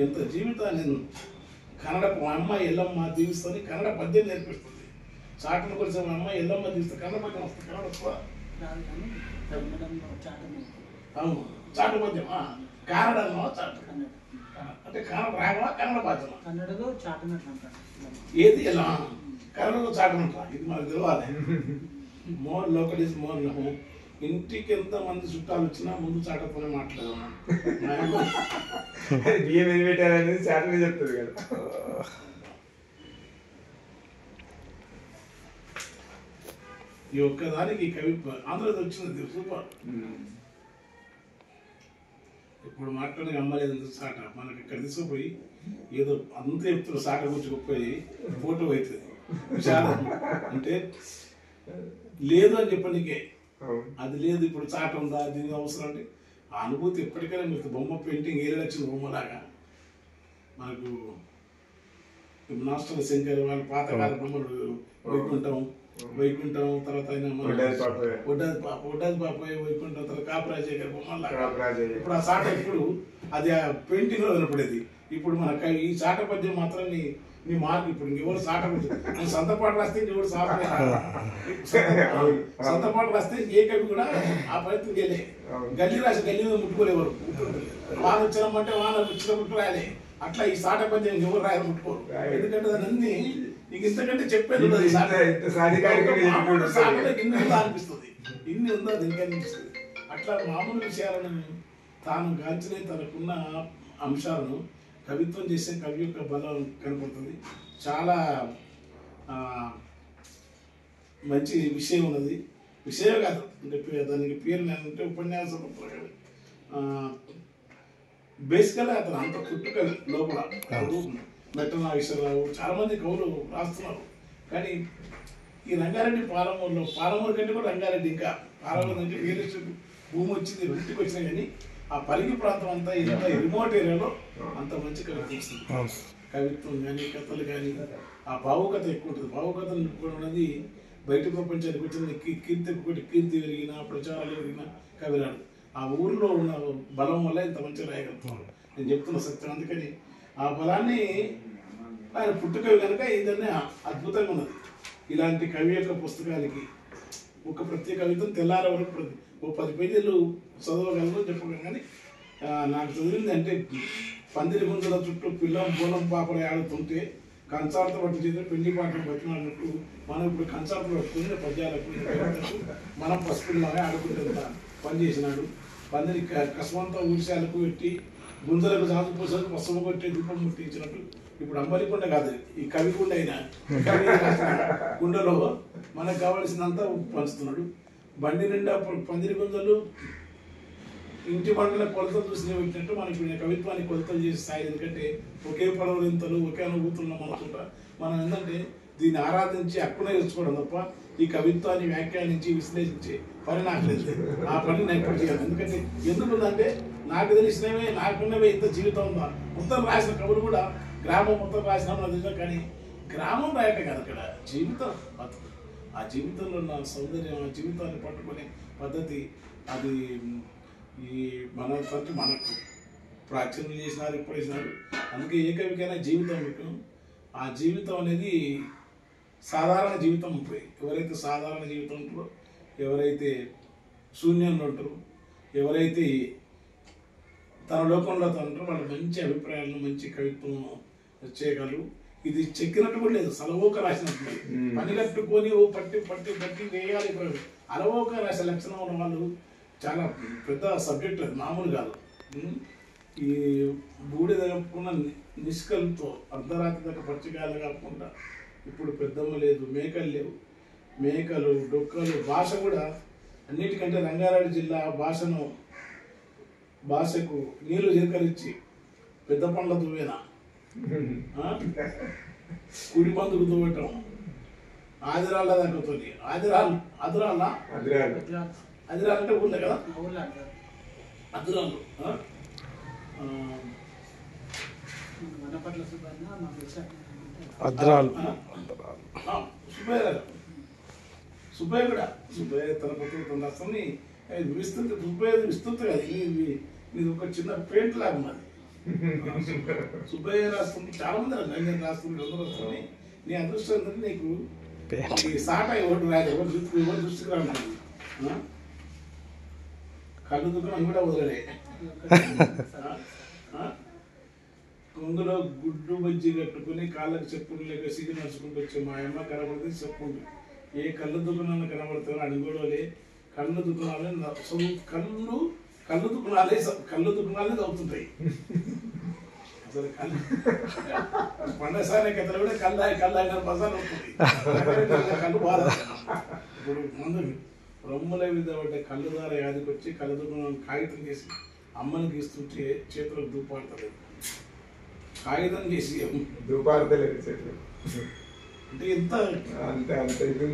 ఎంత జీవితాన్ని కన్నడ మా అమ్మ ఎల్లమ్మ దీవిస్తుంది. కన్నడ పద్యం నేర్పిస్తుంది. చాటను కొలిసే మా అమ్మ ఎల్లమ్మ దీవిస్తే కన్నడ పద్యం వస్తుంది. కన్నడ కన్నడంలో చాటమే. అవును చాటు పద్యమా కానడంలో చాటు కన్నడ. అంటే కన్నడ రాగమా కన్నడ భాషమా కన్నడలో చాటనట్లు అంటారు. ఏది ఎలా కన్నడలో చాటమంటా ఇది మనకు తెలియాలి. More local is more home. ఇంటికి ఎంతమంది చుట్టాలు వచ్చినా ముందు చాటతోనే మాట్లాడదాం. బియ్యం ఏది పెట్టారనేది చాటనే చెప్తుంది కదా. ఈ ఒక్కదానికి ఈ కవి ఆంధ్రలో వచ్చింది సూపర్. ఇప్పుడు మాట్లాడి అమ్మలేదు సాట మనకి ఇక్కడ తీసుకుపోయి ఏదో అంత చెప్తున్న సాట కూర్చుకుపోయి ఫోటో అవుతుంది చాలా అంటే లేదు అని చెప్పనికే అది లేదు. ఇప్పుడు చాట ఉందా దీని అవసరం అంటే ఆ అనుభూతి ఎప్పటికైనా మీకు బొమ్మ పెయింటింగ్ ఏరియా వచ్చిన బొమ్మలాగా మనకు నాస్టల్ శంకర్ వాళ్ళ పాతకాల బొమ్మలు వైకుంఠం తర్వాత ఒడ్డాది పాపయ్య వైకుంఠం తర్వాత కాపరాజయ్య గారి బొమ్మలాగా ఇప్పుడు ఆ చాట ఇప్పుడు అది ఆ పెయింటింగ్ లో కనపడేది. ఇప్పుడు మన ఈ చాట పద్యం మాత్రం నీ మార్క్ ఇప్పుడు ఎవరు చాట పద్యం సొంత పాట రాస్తే ఎవరు సొంత పాట రాస్తే ఏ కవి కూడా ఆ ప్రయత్నం చేయలే. గల్లీ రాసి గల్లీ మీద ముట్టుకోలేవారు. వాన వచ్చినామంటే వాన వచ్చినప్పుడు రాయలే. అట్లా ఈ చాట పద్యం ఎవరు రాయాలి ముట్టుకోరు. ఎందుకంటే దాని అన్ని నీకు ఇంతకంటే చెప్పేది ఇన్ని ఉందా అనిపిస్తుంది. ఇన్ని ఉందా దీనికి అనిపిస్తుంది. అట్లా మామూలు విషయాలను తాను గాంచిన తనకున్న అంశాలను కవిత్వం చేసే కవి యొక్క బలం కనపడుతుంది. చాలా మంచి విషయం ఉన్నది. విషయం కాదు అంటే దానికి పేరు అంటే ఉపన్యాసం బేసికల్గా అతను అంత పుట్టు కవి లోపల మెట్ట నాగేశ్వరరావు చాలా మంది కవులు రాస్తున్నారు. కానీ ఈ రంగారెడ్డి పాలమూరు కంటే కూడా రంగారెడ్డి ఇంకా పాలమూరు నుంచి వేరే భూమి వచ్చింది ఇంటికి వచ్చినా కానీ ఆ పరిగి ప్రాంతం అంతా ఇంత రిమోట్ ఏరియాలో అంత మంచి కవిత్వం వస్తుంది. కవిత్వం కానీ కథలు కానీ ఆ భావుకత ఎక్కువ ఉంటుంది. భావుకథలు నింపుకోవడం అనేది బయట ప్రపంచానికి వచ్చిన కీర్తి పెరిగిన ప్రచారాలు పెరిగిన కవిరాడు ఆ ఊరిలో ఉన్న బలం వల్ల ఇంత మంచిగా రాయగలుగుతున్నాడు. నేను చెప్తున్న సత్యం. అందుకని ఆ బలాన్ని ఆయన పుట్టుకవి కనుక ఏదైనా అద్భుతంగా ఉన్నది. ఇలాంటి కవి యొక్క పుస్తకానికి ఒక ప్రత్యేక కవిత్వం తెల్లారే వరకు ఓ 10 పేజీలు చదవగలను చెప్పగలను. కానీ నాకు చదివింది అంటే పందిరి గుంజల చుట్టూ పిల్లం బోనం పాపలు ఆడుతుంటే కంచాలతో పట్టు చేసి పెళ్లి పాటలు బతిమాడినట్టు మనం ఇప్పుడు కంచాలతో పట్టుకుని పద్యాలకు మనం పసిపిల్లలాగా ఆడుకుంటే పని చేసినాడు. పందిరి కసమంతా ఊరిశాలకు పెట్టి గుంజలకు జాజు పూసలకు పసుపు కొట్టి దీపం ముట్టించినట్టు ఇప్పుడు అంబలికొండ కాదు ఈ కవికొండ అయినా కుండలో మనకు కావాల్సినంత పంచుతున్నాడు. బండి నిండా పందిరి గుంజలు ఇంటి పంటల కొలతలు చూసి పెట్టినట్టు మనకి కవిత్వాన్ని కొలతలు చేసే స్థాయి. ఎందుకంటే ఒకే పడవలింతలు ఒకే అనుభూతులను మనకుంటా మనం ఏంటంటే దీన్ని ఆరాధించి అక్కునే నేర్చుకోవడం తప్ప ఈ కవిత్వాన్ని వ్యాఖ్యానించి విశ్లేషించే పని నాకు లేదు. ఆ పని నేను ఎప్పుడు చేయాలి. ఎందుకంటే ఎందుకుందంటే నాకు తెలిసినవే నాకున్నవే ఇంత జీవితం ఉందా. మొత్తం రాసిన కవులు కూడా గ్రామం మొత్తం రాసిన నిజం. కానీ గ్రామం రాయటం కాదు అక్కడ జీవితం బతుకు. ఆ జీవితంలో ఉన్న సౌందర్యం ఆ జీవితాన్ని పట్టుకునే పద్ధతి అది ఈ మన తట్టు మనకు ప్రాచీనం చేసినారు ఇప్పుడు చేసినారు. అందుకే ఏ కవికైనా జీవితం మీకు ఆ జీవితం అనేది సాధారణ జీవితం ఉంటుంది. ఎవరైతే సాధారణ జీవితం ఉంటారో ఎవరైతే శూన్యంలో ఉంటారో ఎవరైతే తన లోకంలో ఉంటారో వాళ్ళు మంచి అభిప్రాయాలను మంచి కవిత్వం చేయగలరు. ఇది చెక్కినట్టు కూడా లేదు. సలవోక రాసినట్టు పని కట్టుకొని ఓ పట్టి వేయాలి. అలవోక రాసే లక్షణం ఉన్న వాళ్ళు చాలా పెద్ద సబ్జెక్ట్. అది మామూలు కాదు. ఈ బూడిద కప్పుకున్న నిష్కలతో అర్ధరాత్రి దాకా పచ్చికాయలు కాకుండా ఇప్పుడు పెద్దమ్మ లేదు, మేకలు లేవు. మేకలు డొక్కలు భాష కూడా అన్నిటికంటే రంగారెడ్డి జిల్లా భాషకు నీళ్లు చేకరించి పెద్ద పండ్ల దువ్వేన కుడి పందుకు దువ్వటం ఆదిరాళ్ళ దక్కుతుంది. అదిరాళ్ళ అంటే ఊళ్ళో కదా అదిరాళ్ళు. సుబ్బయ్య కూడా సుబ్బయ్య తన పుత్రుడు రాస్తాన్ని విస్తృత కదా. ఇది ఒక చిన్న పెయింట్ లాగా ఉన్నది. సుబ్బయ్య రాస్తుంది చాలా మంది రంగం రాస్తుంది ఎవరు వస్తుంది. నీ అదృష్టం ఏంటంటే నీకు సాట ఎవరు రాదు ఎవరు దృష్టికి రాదు. కళ్ళు దుకాణం కూడా వదలలే. కొంగులో గుడ్డు బజ్జి కట్టుకుని కాళ్ళకి చెప్పులు లేక సిగ్గు నడుచుకుంటూ వచ్చే మా అమ్మ కనబడితే చెప్పుకుంటు ఏ కళ్ళు దుకాణాలు కనబడతారో అడుగుడోలే కళ్ళు దుకాణాలే కళ్ళు దుకాణాలే అవుతుంటాయి. అసలు కళ్ళు పండసారి కథలు కూడా కళ్ళు బజార్ అవుతుంది. కళ్ళు బాధ. ఇప్పుడు ముందు రొమ్ముల మీద పడ్డ కళ్ళు దార యాదికి వచ్చి కళ్ళు దుకాణం కాగితం చేసి అమ్మని గీస్తుంటే చేతులకు దూపాడుతుంది. కాగితం చేసి దూపాడతలేదు చెట్లు అంటే ఎంత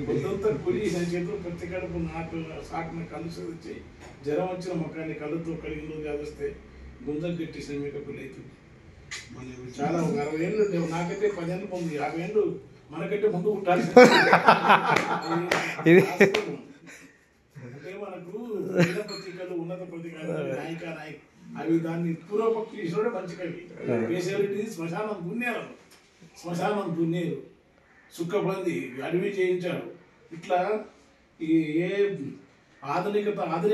పొద్దుంతా కూలి చేసిన చేతులు ప్రతి కడుపు నాటు సాటిన కళ్ళు చదివించి జ్వరం వచ్చిన ముఖాన్ని కళ్ళతో కడిగిన రోజు వస్తే గుంజకు కట్టేసిన మేకప్పులు అవుతుంది. మన చాలా ఒక 60 ఏళ్ళు నాకైతే 10 ఏళ్ళు పొంది 50 ఏళ్ళు మనకంటే ముందు పుట్టాలి. అంటే మనకు పత్రికలు ఉన్నత పత్రికలు నాయిక అవి దాన్ని పూర్వపక్షి చేసినోడే మంచి కవి. స్పెషాలిటీ శ్మశానం దున్నేరు సుఖబంది అడవి చేయించాడు. ఇట్లా ఏ ఆధునికతవాదం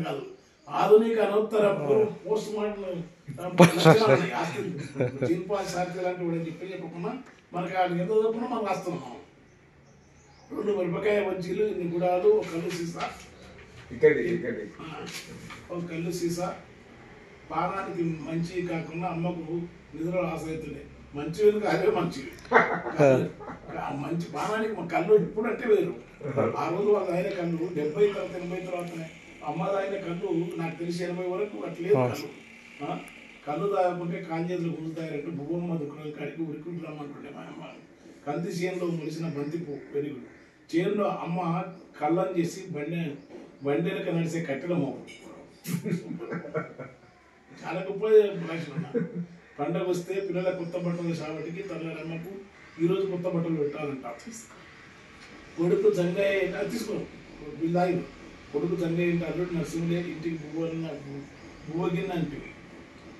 కాదు, ఆధునిక అనోత్తర పోస్ట్ మార్టం జీన్పాల్ సార్కి లాంటి కూడా చెప్పకుండా మనకి ఆ ఎంత చదువుకున్నా మనం రాస్తున్నాం. 2 మిరపకాయ బజ్జీలు, 2 గుడాలు, 1 కళ్ళు సీసా, ఒక కళ్ళు సీసా పానానికి మంచి కాకుండా అమ్మకు నిధులు ఆశ్రయితుండే. మంచి వెనుక అదే మంచివి మంచి పానానికి కళ్ళు ఇప్పుడు అంటే వేరు. ఆ రోజు వాళ్ళు అయిన కళ్ళు 70 తర్వాత 80 తర్వాతనే అమ్మది అయిన కళ్ళు నాకు తెలిసి 80 వరకు అట్లేదు. కళ్ళు తాగకుంటే కాంజేతులు గుంజుతాయంటే భూమ్మ దుఃఖం కడిగి ఉరికి రమ్మంటుండే మా అమ్మ. కంది చేనులో ములిసిన బంతిపు పెరుగుడు చేనులో అమ్మ కళ్ళని చేసి బండెనక నడిచే కట్టెలమో చాలా గొప్ప లక్షణం. పండగ వస్తే పిల్లల కొత్త బట్టలు సావటికి తల్లరమ్మకు ఈరోజు కొత్త బట్టలు పెట్టాలంట. కొడుకు జంగయ్య తీసుకో బిల్లాయి కొడుకు జంగయ్య ఇంటి అల్లుడు నరసింహులే ఇంటికి బువ్వగిన్న అంటివి.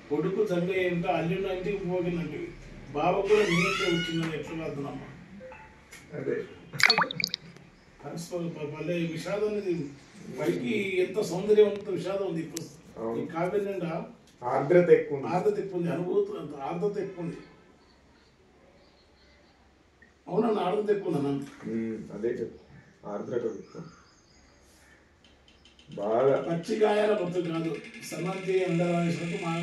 కొడుకు జంగయ్య ఇంట అల్లుడు ఇంటికి బువ్వగిన్న అంటివి. బావ కూడా నీ ఇంటే వచ్చిందని ఎట్లా అర్థనమ్మా. భలే విషాదం అనేది పైకి ఎంత సౌందర్యం అంత విషాదం ఉంది. ఈ కావ్యం నిండా ఆర్ద్రత ఎక్కువ ఉంది, అనుభూతి ఆర్ద్రత ఎక్కువ ఉంది. అవునన్న ఆర్ద్రత ఎక్కువ ఉందన్న. అదే ఆర్ద్రత బాగా పచ్చిగాయాల బతుకు కాదు సమంతి ఎండరాసినట్టు మా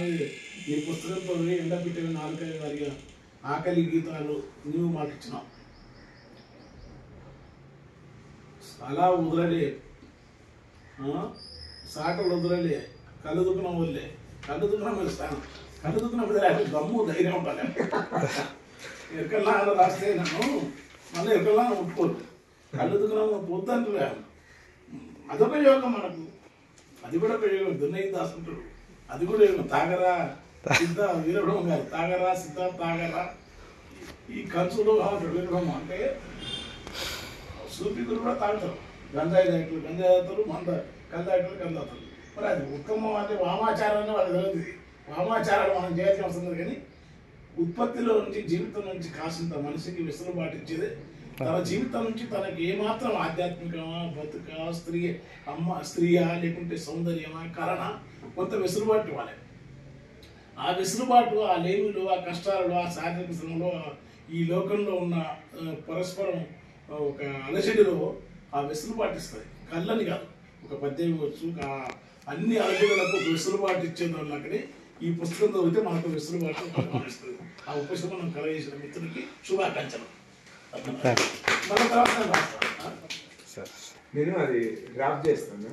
ఈ పుస్తకంతో ఎండ పెట్టిన 4 వారిగా ఆకలి గీతాలు నువ్వు మాకు ఇచ్చినావు. అలా వదలలే, సాటలు వదలలే, కళ్ళు దుఃఖం వదిలే. కళ్ళు దుఃఖం వెళ్తాను, కళ్ళు దుఃఖం వదిలే దమ్ము ధైర్యం ఉండాలి. ఎక్కడన్నా రాస్తే నన్ను మళ్ళీ ఎక్కడన్నా ముట్టుకోరు. కళ్ళు దుఃఖం పొద్దంటున్నా అదొక యోగం మనకు. అది కూడా ఒక యోగం. దున్నయ్య దాసుకుంటాడు, అది కూడా యోగం. తాగరా సిద్ధ వీరడం కాదు, తాగరా సిద్ధ తాగరా. ఈ కంచులో వీరడం అంటే సూపికులు కూడా తాగుతారు. గంజాయి తాగుతారు కళ్ళు తాగుతారు. మరి అది ఉత్తమం అంటే వామాచారాన్ని వాళ్ళకి తెలియదు. వామాచారాలు మనం చేయాల్సిన అవసరం లేదు. కానీ ఉత్పత్తిలో నుంచి జీవితం నుంచి కాసింత మనిషికి వెసులుబాటు ఇచ్చేది తన జీవితం నుంచి తనకి ఏమాత్రం ఆధ్యాత్మికమా బతుక స్త్రీయా లేకుంటే సౌందర్యమా కరణ కొంత వెసులుబాటు ఇవ్వాలి. ఆ వెసులుబాటు ఆ లేమిలో ఆ కష్టాలలో ఆ శారీరక శ్రమలో ఈ లోకంలో ఉన్న పరస్పరం ఒక అలజడిలో ఆ వెసులుబాటు ఇస్తుంది. కళ్ళని కాదు, ఒక పద్యం వచ్చు, అన్ని అలజడులకు వెసులుబాటు ఇచ్చేదాన్ని అక్కడే ఈ పుస్తకం చదివితే మనకు వెసులుబాటు ఇస్తుంది. ఆ ఉపశమనం కలగజేసిన మిత్రుడికి శుభాకాంక్షలు. మన తర్వాత నేను అది డ్రాప్ చేస్తాను.